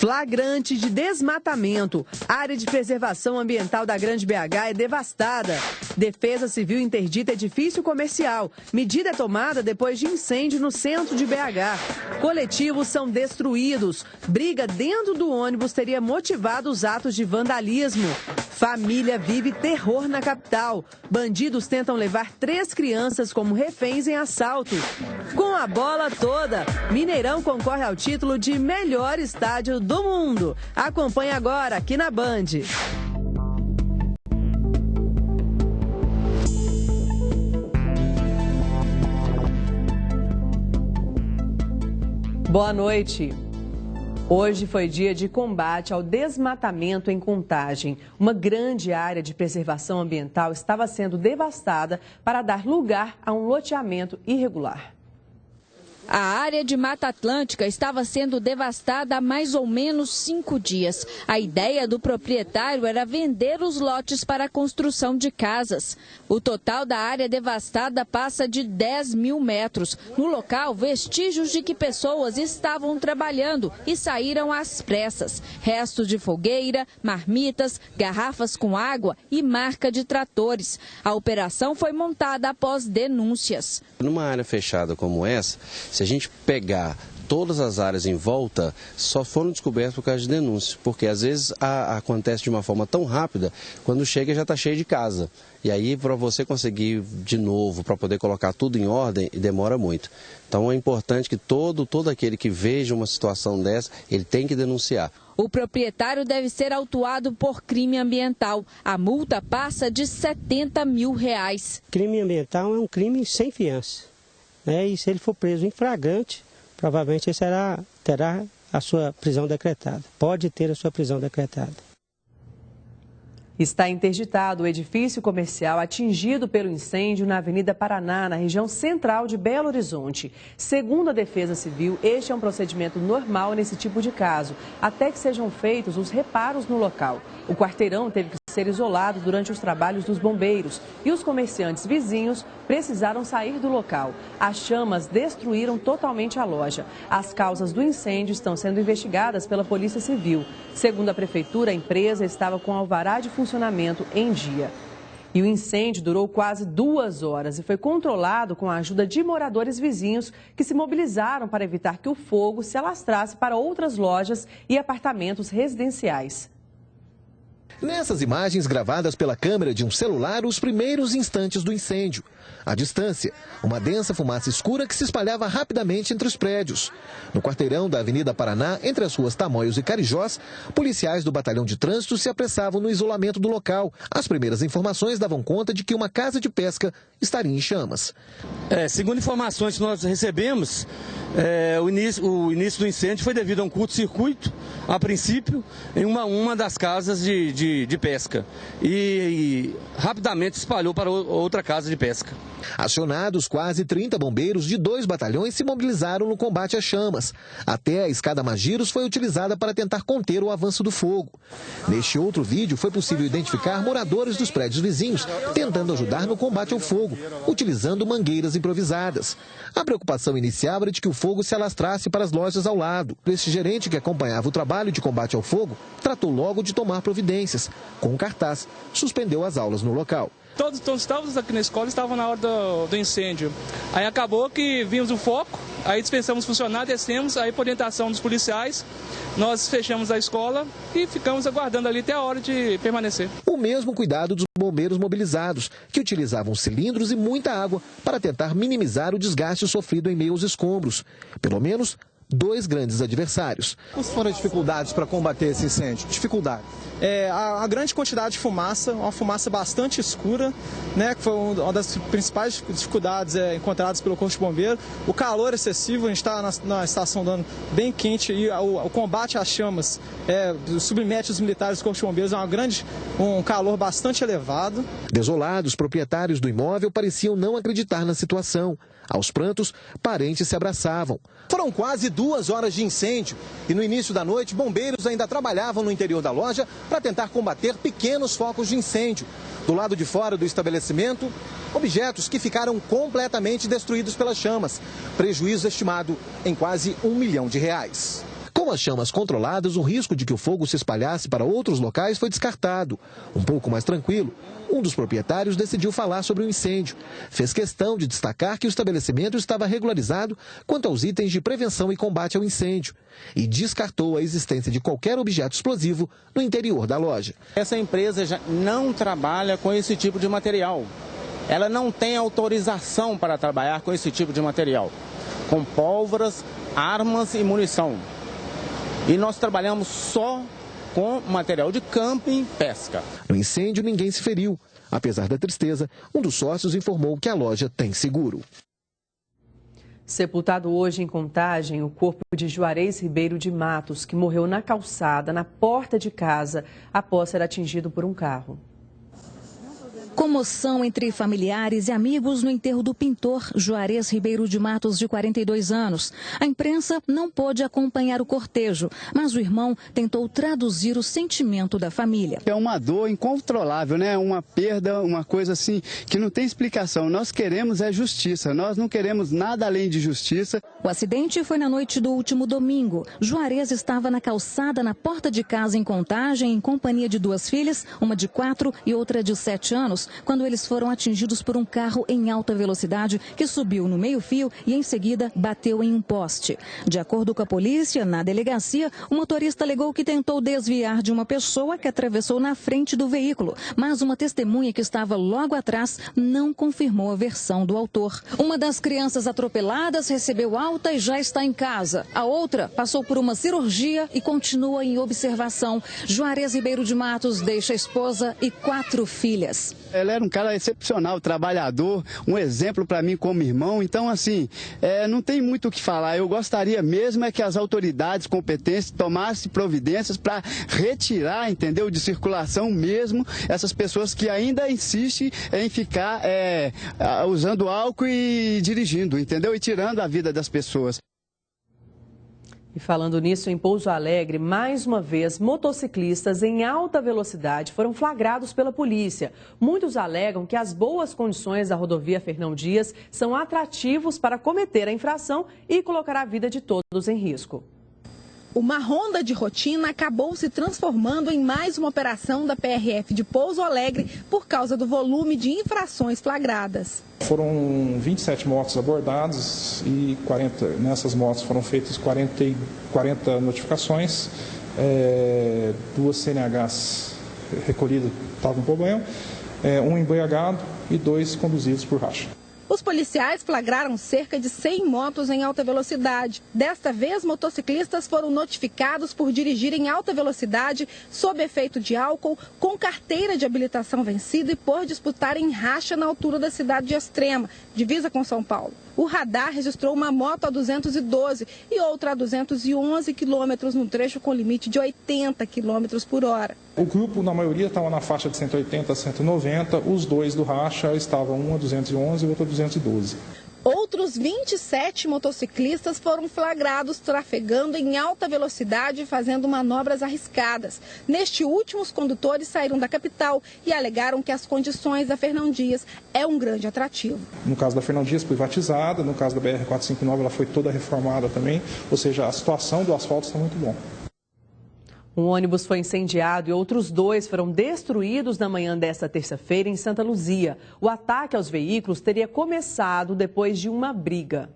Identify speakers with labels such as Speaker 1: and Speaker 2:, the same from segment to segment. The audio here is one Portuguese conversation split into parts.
Speaker 1: Flagrante de desmatamento. A área de preservação ambiental da Grande BH é devastada. Defesa Civil interdita edifício comercial. Medida é tomada depois de incêndio no centro de BH. Coletivos são destruídos. Briga dentro do ônibus teria motivado os atos de vandalismo. Família vive terror na capital. Bandidos tentam levar 3 crianças como reféns em assalto. Com a bola toda, Mineirão concorre ao título de melhor estádio do mundo. Acompanhe agora aqui na Band. Boa noite. Hoje foi dia de combate ao desmatamento em Contagem. Uma grande área de preservação ambiental estava sendo devastada para dar lugar a um loteamento irregular.
Speaker 2: A área de Mata Atlântica estava sendo devastada há mais ou menos 5 dias. A ideia do proprietário era vender os lotes para a construção de casas. O total da área devastada passa de 10 mil metros. No local, vestígios de que pessoas estavam trabalhando e saíram às pressas. Restos de fogueira, marmitas, garrafas com água e marca de tratores. A operação foi montada após denúncias.
Speaker 3: Numa área fechada como essa, se a gente pegar todas as áreas em volta, só foram descobertas por causa de denúncias, porque às vezes acontece de uma forma tão rápida, quando chega já está cheio de casa. E aí para você conseguir de novo, para poder colocar tudo em ordem, demora muito. Então é importante que todo aquele que veja uma situação dessa, ele tem que denunciar.
Speaker 2: O proprietário deve ser autuado por crime ambiental. A multa passa de R$70 mil.
Speaker 4: Crime ambiental é um crime sem fiança. E se ele for preso em flagrante, provavelmente ele terá a sua prisão decretada. Pode ter a sua prisão decretada.
Speaker 1: Está interditado o edifício comercial atingido pelo incêndio na Avenida Paraná, na região central de Belo Horizonte. Segundo a Defesa Civil, este é um procedimento normal nesse tipo de caso, até que sejam feitos os reparos no local. O quarteirão teve que ser isolado durante os trabalhos dos bombeiros e os comerciantes vizinhos precisaram sair do local. As chamas destruíram totalmente a loja. As causas do incêndio estão sendo investigadas pela Polícia Civil. Segundo a Prefeitura, a empresa estava com alvará de funcionamento em dia. E o incêndio durou quase 2 horas e foi controlado com a ajuda de moradores vizinhos que se mobilizaram para evitar que o fogo se alastrasse para outras lojas e apartamentos residenciais.
Speaker 5: Nessas imagens gravadas pela câmera de um celular, os primeiros instantes do incêndio. À distância, uma densa fumaça escura que se espalhava rapidamente entre os prédios. No quarteirão da Avenida Paraná, entre as ruas Tamoios e Carijós, policiais do Batalhão de Trânsito se apressavam no isolamento do local. As primeiras informações davam conta de que uma casa de pesca estaria em chamas.
Speaker 6: Segundo informações que nós recebemos, o início do incêndio foi devido a um curto-circuito, a princípio, em uma das casas de pesca. E rapidamente se espalhou para outra casa de pesca.
Speaker 5: Acionados, quase 30 bombeiros de 2 batalhões se mobilizaram no combate às chamas. Até a escada Magiros foi utilizada para tentar conter o avanço do fogo. Neste outro vídeo, foi possível identificar moradores dos prédios vizinhos tentando ajudar no combate ao fogo, utilizando mangueiras improvisadas. A preocupação inicial era de que o fogo se alastrasse para as lojas ao lado. Este gerente que acompanhava o trabalho de combate ao fogo tratou logo de tomar providências. Com um cartaz, suspendeu as aulas no local.
Speaker 7: Todos estávamos aqui na escola, estavam na hora do incêndio. Aí acabou que vimos o foco, aí dispensamos funcionários, descemos, aí por orientação dos policiais, nós fechamos a escola e ficamos aguardando ali até a hora de permanecer.
Speaker 5: O mesmo cuidado dos bombeiros mobilizados, que utilizavam cilindros e muita água para tentar minimizar o desgaste sofrido em meio aos escombros. Pelo menos 2 grandes adversários.
Speaker 8: Quais foram as dificuldades para combater esse incêndio? Dificuldade? A grande quantidade de fumaça, uma fumaça bastante escura, né, que foi uma das principais dificuldades encontradas pelo Corpo de Bombeiro. O calor excessivo, a gente está na estação do ano bem quente e o combate às chamas submete os militares do Corpo de Bombeiros a um calor bastante elevado.
Speaker 5: Desolados, proprietários do imóvel pareciam não acreditar na situação. Aos prantos, parentes se abraçavam.
Speaker 9: Foram quase 2 horas de incêndio e no início da noite, bombeiros ainda trabalhavam no interior da loja para tentar combater pequenos focos de incêndio. Do lado de fora do estabelecimento, objetos que ficaram completamente destruídos pelas chamas. Prejuízo estimado em quase R$1 milhão. Com
Speaker 5: Com as chamas controladas, o risco de que o fogo se espalhasse para outros locais foi descartado. Um pouco mais tranquilo, um dos proprietários decidiu falar sobre o incêndio. Fez questão de destacar que o estabelecimento estava regularizado quanto aos itens de prevenção e combate ao incêndio e descartou a existência de qualquer objeto explosivo no interior da loja.
Speaker 10: Essa empresa já não trabalha com esse tipo de material. Ela não tem autorização para trabalhar com esse tipo de material, com pólvoras, armas e munição. E nós trabalhamos só com material de camping e pesca.
Speaker 5: No incêndio, ninguém se feriu. Apesar da tristeza, um dos sócios informou que a loja tem seguro.
Speaker 1: Sepultado hoje em Contagem, o corpo de Juarez Ribeiro de Matos, que morreu na calçada, na porta de casa, após ser atingido por um carro.
Speaker 11: Comoção entre familiares e amigos no enterro do pintor Juarez Ribeiro de Matos, de 42 anos. A imprensa não pôde acompanhar o cortejo, mas o irmão tentou traduzir o sentimento da família.
Speaker 12: É uma dor incontrolável, né? Uma perda, uma coisa assim que não tem explicação. Nós queremos é justiça, nós não queremos nada além de justiça.
Speaker 11: O acidente foi na noite do último domingo. Juarez estava na calçada, na porta de casa em Contagem, em companhia de duas filhas, uma de 4 e outra de 7 anos, quando eles foram atingidos por um carro em alta velocidade que subiu no meio-fio e em seguida bateu em um poste. De acordo com a polícia, na delegacia, o motorista alegou que tentou desviar de uma pessoa que atravessou na frente do veículo, mas uma testemunha que estava logo atrás não confirmou a versão do autor. Uma das crianças atropeladas recebeu alta e já está em casa. A outra passou por uma cirurgia e continua em observação. Juarez Ribeiro de Matos deixa a esposa e 4 filhas.
Speaker 12: Ele era um cara excepcional, trabalhador, um exemplo para mim como irmão. Então, assim, não tem muito o que falar. Eu gostaria mesmo é que as autoridades competentes tomassem providências para retirar, entendeu, de circulação mesmo essas pessoas que ainda insistem em ficar usando álcool e dirigindo, entendeu, e tirando a vida das pessoas.
Speaker 1: E falando nisso, em Pouso Alegre, mais uma vez, motociclistas em alta velocidade foram flagrados pela polícia. Muitos alegam que as boas condições da rodovia Fernão Dias são atrativos para cometer a infração e colocar a vida de todos em risco.
Speaker 13: Uma ronda de rotina acabou se transformando em mais uma operação da PRF de Pouso Alegre por causa do volume de infrações flagradas.
Speaker 14: Foram 27 motos abordadas e nessas motos foram feitas 40 notificações, 2 CNHs recolhidas estavam com problema, 1 embriagado e 2 conduzidos por racha.
Speaker 13: Os policiais flagraram cerca de 100 motos em alta velocidade. Desta vez, motociclistas foram notificados por dirigir em alta velocidade, sob efeito de álcool, com carteira de habilitação vencida e por disputarem racha na altura da cidade de Extrema, divisa com São Paulo. O radar registrou uma moto a 212 e outra a 211 quilômetros num trecho com limite de 80 quilômetros por hora.
Speaker 14: O grupo, na maioria, estava na faixa de 180 a 190, os 2 do racha estavam, um a 211 e outro a 212.
Speaker 13: Outros 27 motociclistas foram flagrados trafegando em alta velocidade e fazendo manobras arriscadas. Neste último, os condutores saíram da capital e alegaram que as condições da Fernão Dias é um grande atrativo.
Speaker 14: No caso da Fernão Dias, privatizada, no caso da BR-459, ela foi toda reformada também, ou seja, a situação do asfalto está muito boa.
Speaker 1: Um ônibus foi incendiado e outros 2 foram destruídos na manhã desta terça-feira em Santa Luzia. O ataque aos veículos teria começado depois de uma briga.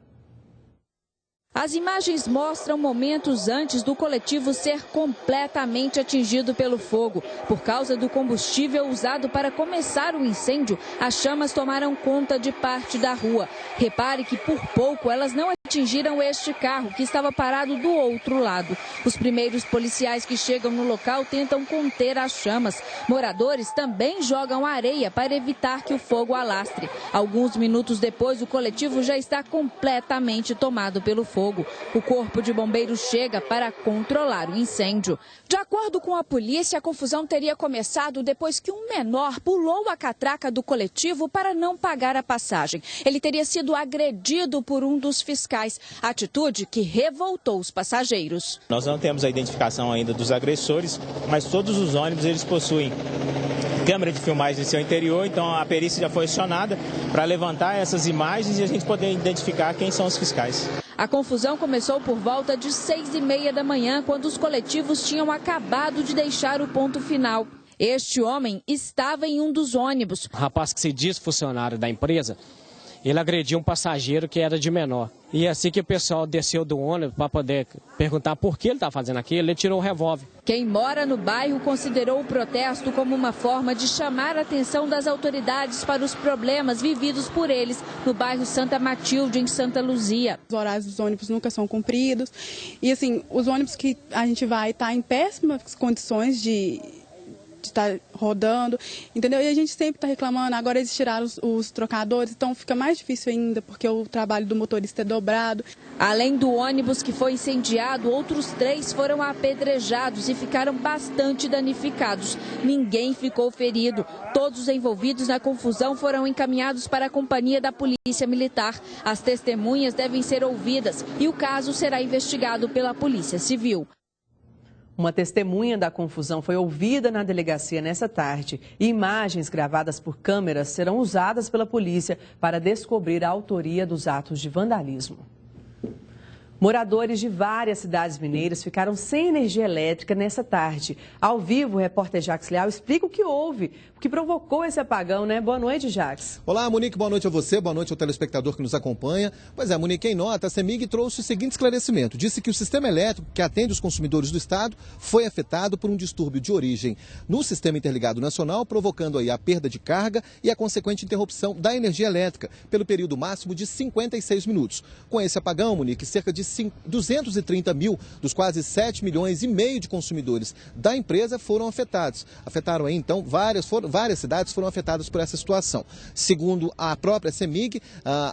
Speaker 2: As imagens mostram momentos antes do coletivo ser completamente atingido pelo fogo. Por causa do combustível usado para começar o incêndio, as chamas tomaram conta de parte da rua. Repare que por pouco elas não atingiram este carro, que estava parado do outro lado. Os primeiros policiais que chegam no local tentam conter as chamas. Moradores também jogam areia para evitar que o fogo alastre. Alguns minutos depois, o coletivo já está completamente tomado pelo fogo. O corpo de bombeiros chega para controlar o incêndio. De acordo com a polícia, a confusão teria começado depois que um menor pulou a catraca do coletivo para não pagar a passagem. Ele teria sido agredido por um dos fiscais, atitude que revoltou os passageiros.
Speaker 10: Nós não temos a identificação ainda dos agressores, mas todos os ônibus eles possuem câmera de filmagem em seu interior, então a perícia já foi acionada para levantar essas imagens e a gente poder identificar quem são os fiscais.
Speaker 2: A confusão começou por volta de 6h30 da manhã, quando os coletivos tinham acabado de deixar o ponto final. Este homem estava em um dos ônibus.
Speaker 15: O rapaz que se diz funcionário da empresa, ele agrediu um passageiro que era de menor. E assim que o pessoal desceu do ônibus para poder perguntar por que ele estava fazendo aquilo, ele tirou o revólver.
Speaker 2: Quem mora no bairro considerou o protesto como uma forma de chamar a atenção das autoridades para os problemas vividos por eles no bairro Santa Matilde, em Santa Luzia.
Speaker 16: Os horários dos ônibus nunca são cumpridos e assim, os ônibus que a gente vai estar em péssimas condições de estar rodando, entendeu? E a gente sempre está reclamando, agora eles tiraram os trocadores, então fica mais difícil ainda, porque o trabalho do motorista é dobrado.
Speaker 2: Além do ônibus que foi incendiado, outros 3 foram apedrejados e ficaram bastante danificados. Ninguém ficou ferido. Todos os envolvidos na confusão foram encaminhados para a companhia da Polícia Militar. As testemunhas devem ser ouvidas e o caso será investigado pela Polícia Civil.
Speaker 1: Uma testemunha da confusão foi ouvida na delegacia nessa tarde e imagens gravadas por câmeras serão usadas pela polícia para descobrir a autoria dos atos de vandalismo. Moradores de várias cidades mineiras ficaram sem energia elétrica nessa tarde. Ao vivo, o repórter Jacques Leal explica o que houve, o que provocou esse apagão, né? Boa noite, Jacques.
Speaker 9: Olá, Monique, boa noite a você, boa noite ao telespectador que nos acompanha. Pois é, Monique, em nota, a CEMIG trouxe o seguinte esclarecimento. Disse que o sistema elétrico que atende os consumidores do estado foi afetado por um distúrbio de origem no Sistema Interligado Nacional, provocando aí a perda de carga e a consequente interrupção da energia elétrica pelo período máximo de 56 minutos. Com esse apagão, Monique, cerca de 230 mil dos quase 7 milhões e meio de consumidores da empresa foram afetados. Afetaram aí, então, várias cidades foram afetadas por essa situação. Segundo a própria CEMIG,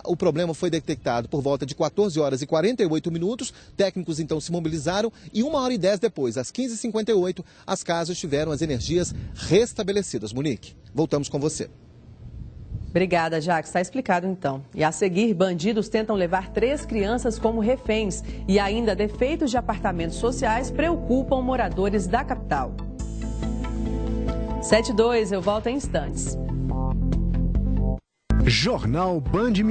Speaker 9: o problema foi detectado por volta de 14 horas e 48 minutos. Técnicos, então, se mobilizaram e 1h10 depois, às 15h58, as casas tiveram as energias restabelecidas. Monique, voltamos com você.
Speaker 1: Obrigada, Jacques. Está explicado, então. E a seguir, bandidos tentam levar 3 crianças como reféns. E ainda, defeitos de apartamentos sociais preocupam moradores da capital. 7:02, eu volto em instantes.
Speaker 17: Jornal Band